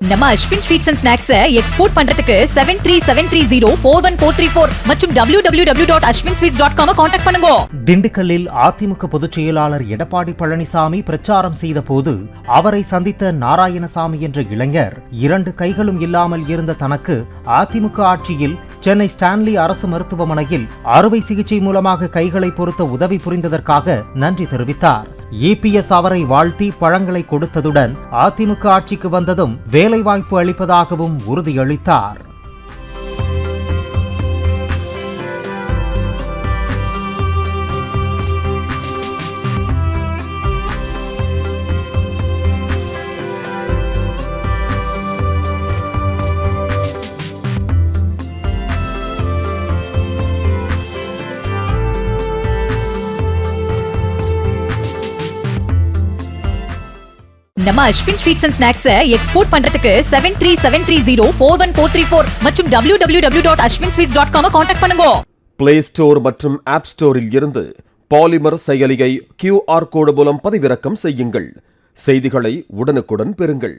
நம்ம Ashwin sweets and snacks export பண்றதுக்கு 7373041434 மற்றும் www.ashwinsweets.com கான்டாக்ட் பண்ணுங்க. திண்டுக்கல்லில் அதிமுக பொதுச் செயலாளர் எடப்பாடி பழனிசாமி பிரச்சாரம் செய்த போது அவரை சந்தித்த நாராயணசாமி என்ற இளைஞர் 2 கைகளும் இல்லாமல் இருந்த தனக்கு அதிமுக ஆட்சியில் சென்னை ஸ்டான்லி அரசு மருத்துவமனையில் அறுவை சிகிச்சை மூலமாக கைகளை பொருத்த உதவி புரிந்ததற்காக நன்றி தெரிவித்தார். EPS அவரை வாழ்த்தி பழங்களை கொடுத்ததுடன் அதிமுக ஆட்சிக்கு வந்ததும் வேலைவாய்ப்பு அளிப்பதாகவும் உறுதியளித்தார். நம்ம Ashwin sweets and snacks export பண்றதுக்கு 7373041434 மற்றும் www.ashwinsweets.com கான்டாக்ட் பண்ணுங்க. பிளே ஸ்டோர் மற்றும் ஆப் ஸ்டோரில் இருந்து பாலிமர் செயலியை QR கோடு மூலம் பதிவிறக்கம் செய்யுங்கள். செய்திகளை உடனுக்குடன் பெறுங்கள்.